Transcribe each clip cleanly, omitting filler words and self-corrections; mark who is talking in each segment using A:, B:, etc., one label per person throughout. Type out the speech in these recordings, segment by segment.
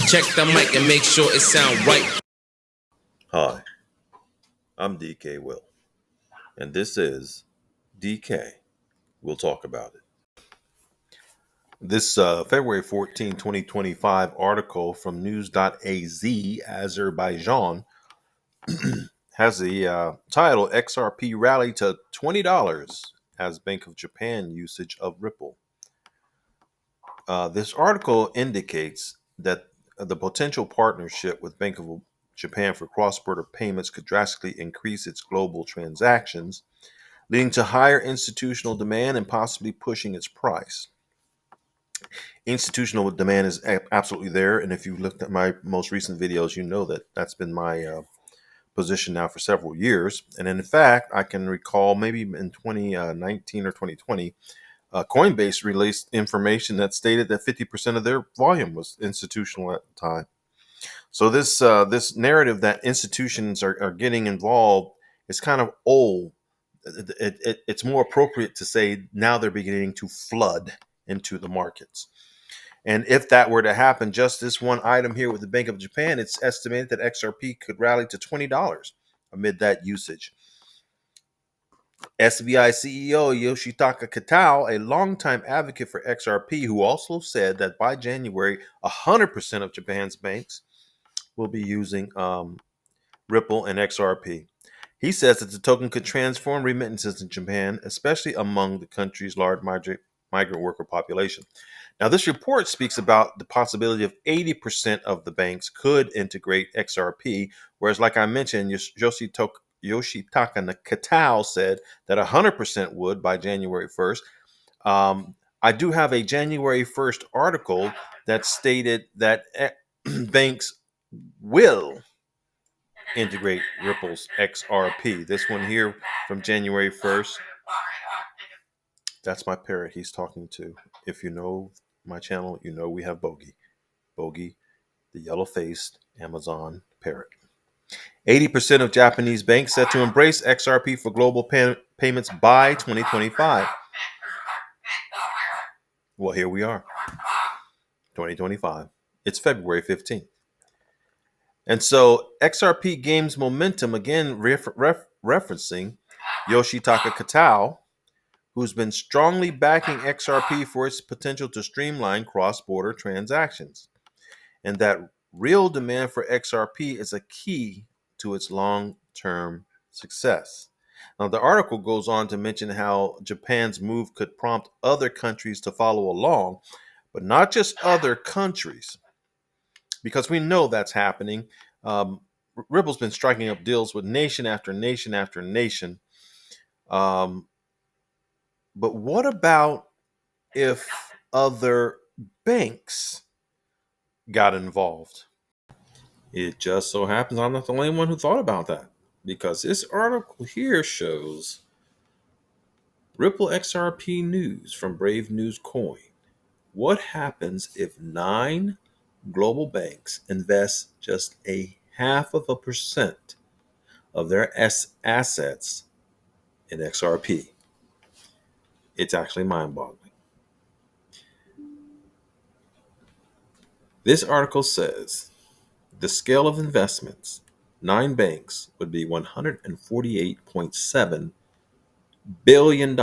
A: Check the mic and make sure it sound right.
B: Hi, I'm DKWILL, and this is DK. We'll talk about it. This February 14, 2025 article from News.Az, Azerbaijan, has the title XRP Rally to $20 as Bank of Japan usage of Ripple. This article indicates that the potential partnership with Bank of Japan for cross-border payments could drastically increase its global transactions, leading to higher institutional demand and possibly pushing its price. Institutional demand is absolutely there, and if you looked at my most recent videos, you know that that's been my position now for several years. And in fact, I can recall maybe in 2019 or 2020, Coinbase released information that stated that 50% of their volume was institutional at the time. So this narrative that institutions are getting involved is kind of old. It's more appropriate to say now they're beginning to flood into the markets. And if that were to happen, just this one item here with the Bank of Japan, it's estimated that XRP could rally to $20 amid that usage. SBI CEO Yoshitaka Kitao, a longtime advocate for XRP, who also said that by January, 100% of Japan's banks will be using Ripple and XRP. He says that the token could transform remittances in Japan, especially among the country's large migrant worker population. Now, this report speaks about the possibility of 80% of the banks could integrate XRP, whereas, like I mentioned, Yoshitaka Kitao said that 100% would by January 1st. I do have a January 1st article that stated that banks will integrate Ripple's XRP. This one here from January 1st. That's my parrot he's talking to. If you know my channel, you know we have Bogey. Bogey, the yellow-faced Amazon parrot. 80% of Japanese banks set to embrace XRP for global payments by 2025. Well, here we are, 2025. It's February 15th. And so XRP gains momentum, again, referencing Yoshitaka Kitao, who's been strongly backing XRP for its potential to streamline cross-border transactions, and that real demand for XRP is a key to its long-term success. Now, the article goes on to mention how Japan's move could prompt other countries to follow along, but not just other countries, because we know that's happening. Ripple's been striking up deals with nation after nation after nation. But what about if other banks got involved? It just so happens I'm not the only one who thought about that, because this article here shows Ripple XRP news from Brave News Coin. What happens if 9 global banks invest just 0.5% of their assets in XRP? It's actually mind-boggling. This article says the scale of investments, 9 banks, would be $148.7 billion.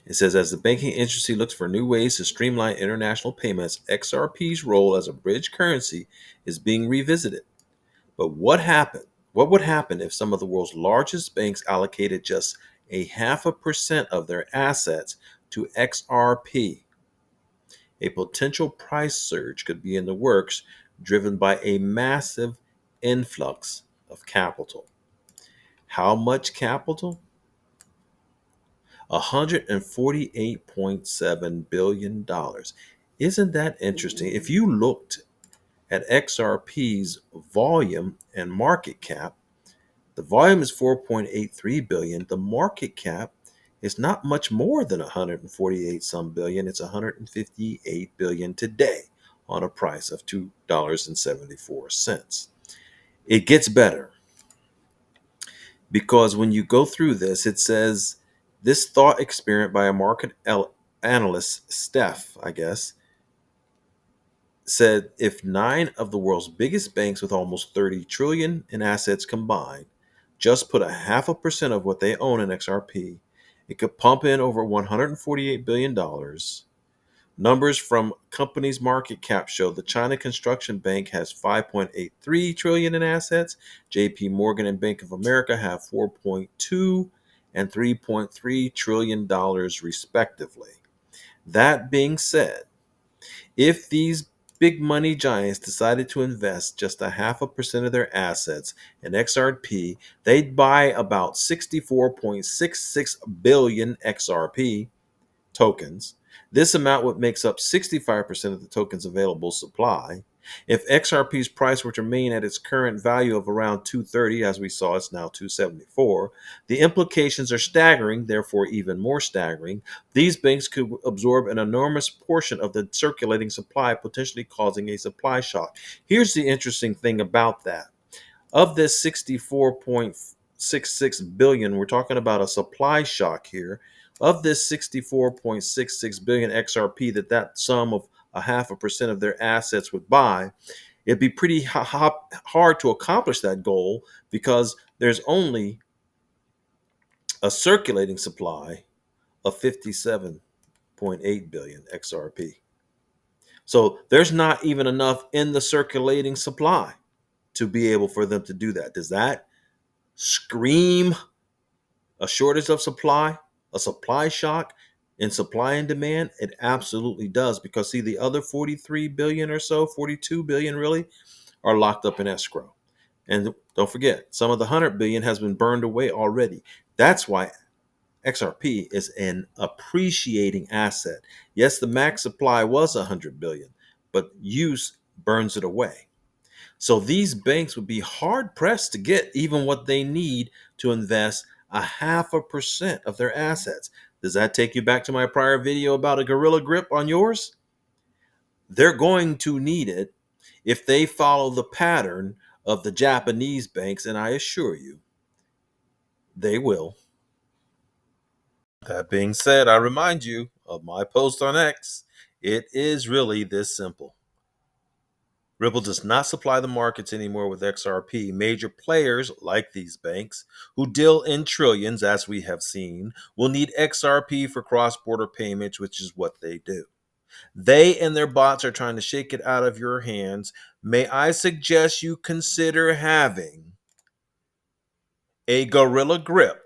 B: It says, as the banking industry looks for new ways to streamline international payments, XRP's role as a bridge currency is being revisited. But what would happen if some of the world's largest banks allocated just 0.5% of their assets to XRP? A potential price surge could be in the works, driven by a massive influx of capital. How much capital? $148.7 billion. Isn't that interesting? If you looked at XRP's volume and market cap, the volume is 4.83 billion. The market cap is not much more than 148 some billion. It's 158 billion today on a price of $2.74. It gets better, because when you go through this, it says this thought experiment by a market analyst, Steph, I guess, said if 9 of the world's biggest banks with almost 30 trillion in assets combined just put a 0.5% of what they own in XRP, it could pump in over $148 billion. Numbers from companies' market cap show the China Construction Bank has 5.83 trillion in assets. JP Morgan and Bank of America have 4.2 and 3.3 trillion dollars respectively. That being said, if these big money giants decided to invest just a 0.5% of their assets in XRP, they'd buy about 64.66 billion XRP tokens. This amount would makes up 65% of the tokens available supply. If XRP's price were to remain at its current value of around 230, as we saw, it's now 274, the implications are staggering, therefore even more staggering. These banks could absorb an enormous portion of the circulating supply, potentially causing a supply shock. Here's the interesting thing about that. Of this 64.66 billion, we're talking about a supply shock here. Of this 64.66 billion XRP that sum of a 0.5% of their assets would buy, it'd be pretty hard to accomplish that goal because there's only a circulating supply of 57.8 billion XRP. So there's not even enough in the circulating supply to be able for them to do that. Does that scream a shortage of supply, a supply shock in supply and demand? It absolutely does, because see, the other 43 billion or so, 42 billion really, are locked up in escrow. And don't forget, some of the 100 billion has been burned away already. That's why XRP is an appreciating asset. Yes, the max supply was 100 billion, but use burns it away. So these banks would be hard pressed to get even what they need to invest a 0.5% of their assets. Does that take you back to my prior video about a gorilla grip on yours? They're going to need it if they follow the pattern of the Japanese banks, and I assure you, they will. That being said, I remind you of my post on X. It is really this simple. Ripple does not supply the markets anymore with XRP. Major players, like these banks, who deal in trillions, as we have seen, will need XRP for cross-border payments, which is what they do. They and their bots are trying to shake it out of your hands. May I suggest you consider having a gorilla grip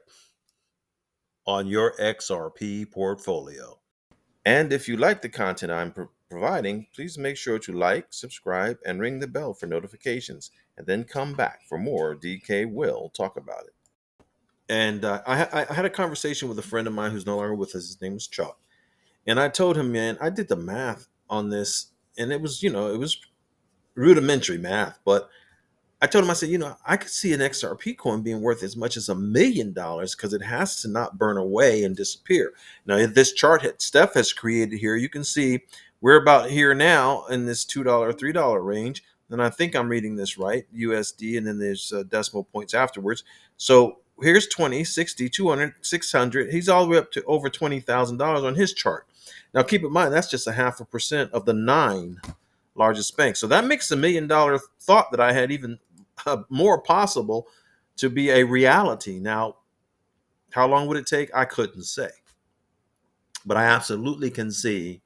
B: on your XRP portfolio. And if you like the content I'm providing, please make sure to like, subscribe, and ring the bell for notifications, and then come back for more DK Will Talk About It. And I had a conversation with a friend of mine who's no longer with us. His name is Chuck. And I told him, man, I did the math on this, and it was, it was rudimentary math, but I told him, I said, I could see an XRP coin being worth as much as $1 million because it has to not burn away and disappear. Now, this chart Steph has created here, you can see we're about here now in this $2, $3 range. And I think I'm reading this right, USD, and then there's decimal points afterwards. So here's 20, 60, 200, 600. He's all the way up to over $20,000 on his chart. Now, keep in mind, that's just a 0.5% of the 9 largest banks. So that makes the $1 million thought that I had even more possible to be a reality. Now, how long would it take? I couldn't say. But I absolutely can see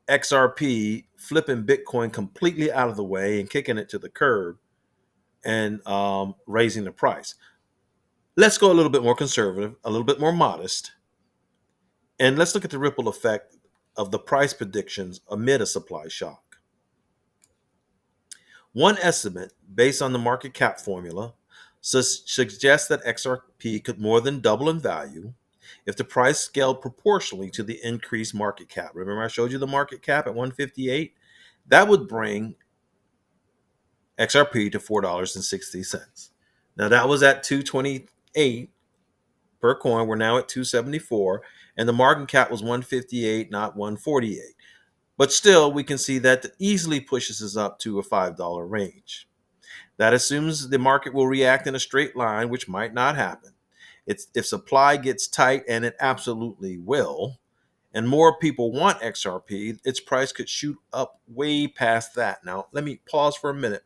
B: XRP flipping Bitcoin completely out of the way and kicking it to the curb and raising the price. Let's go a little bit more conservative, a little bit more modest. And let's look at the ripple effect of the price predictions amid a supply shock. One estimate, based on the market cap formula, suggests that XRP could more than double in value if the price scaled proportionally to the increased market cap. Remember, I showed you the market cap at 158? That would bring XRP to $4.60. Now, that was at 228 per coin. We're now at 274, and the market cap was 158, not 148. But still, we can see that easily pushes us up to a $5 range. That assumes the market will react in a straight line, which might not happen. If supply gets tight, and it absolutely will, and more people want XRP, its price could shoot up way past that. Now, let me pause for a minute.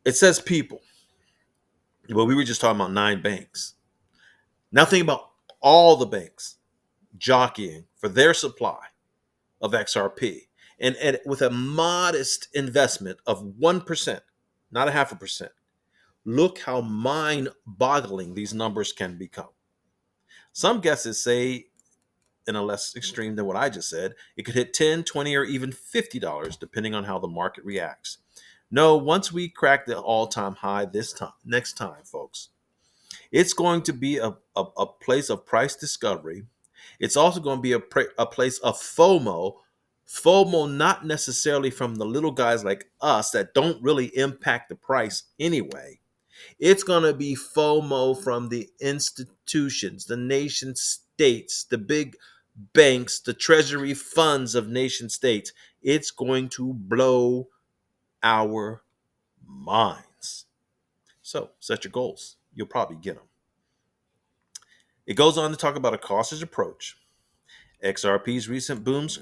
B: It says people. Well, we were just talking about 9 banks. Now think about all the banks jockeying for their supply of XRP. And with a modest investment of 1%, not a 0.5%, look how mind-boggling these numbers can become. Some guesses say, in a less extreme than what I just said, it could hit $10, $20, or even $50, depending on how the market reacts. No, once we crack the all-time high next time, folks, it's going to be a place of price discovery. It's also going to be a place of FOMO. FOMO, not necessarily from the little guys like us that don't really impact the price anyway. It's going to be FOMO from the institutions, the nation states, the big banks, the treasury funds of nation states. It's going to blow our minds. So set your goals. You'll probably get them. It goes on to talk about a cautious approach. XRP's recent booms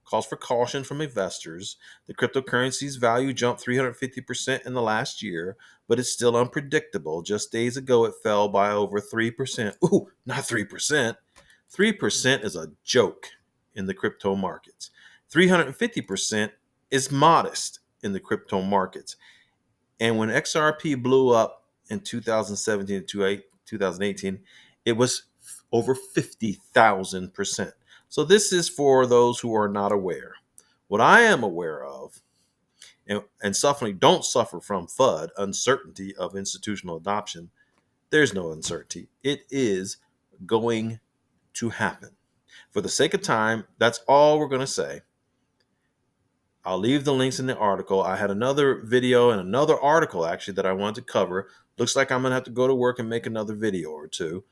B: calls for caution from investors. The cryptocurrency's value jumped 350% in the last year, but it's still unpredictable. Just days ago, it fell by over 3%. Ooh, not 3%. 3% is a joke in the crypto markets. 350% is modest in the crypto markets. And when XRP blew up in 2017 to 2018, it was over 50,000%. So this is for those who are not aware. What I am aware of, and suffering, don't suffer from FUD, uncertainty of institutional adoption. There's no uncertainty. It is going to happen. For the sake of time, that's all we're going to say. I'll leave the links in the article. I had another video and another article actually that I wanted to cover. Looks like I'm going to have to go to work and make another video or two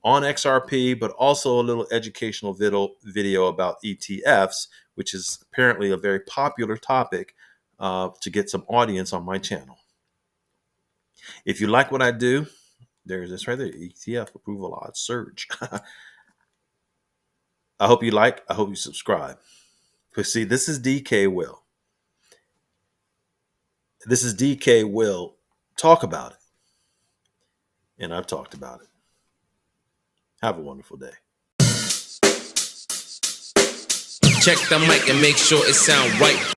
B: on XRP, but also a little educational video about ETFs, which is apparently a very popular topic to get some audience on my channel. If you like what I do, there's this right there, ETF approval odds surge. I hope you subscribe. But see, this is DKWILL. This is DKWILL. Talk about it. And I've talked about it. Have a wonderful day.
A: Check the mic and make sure it sound right.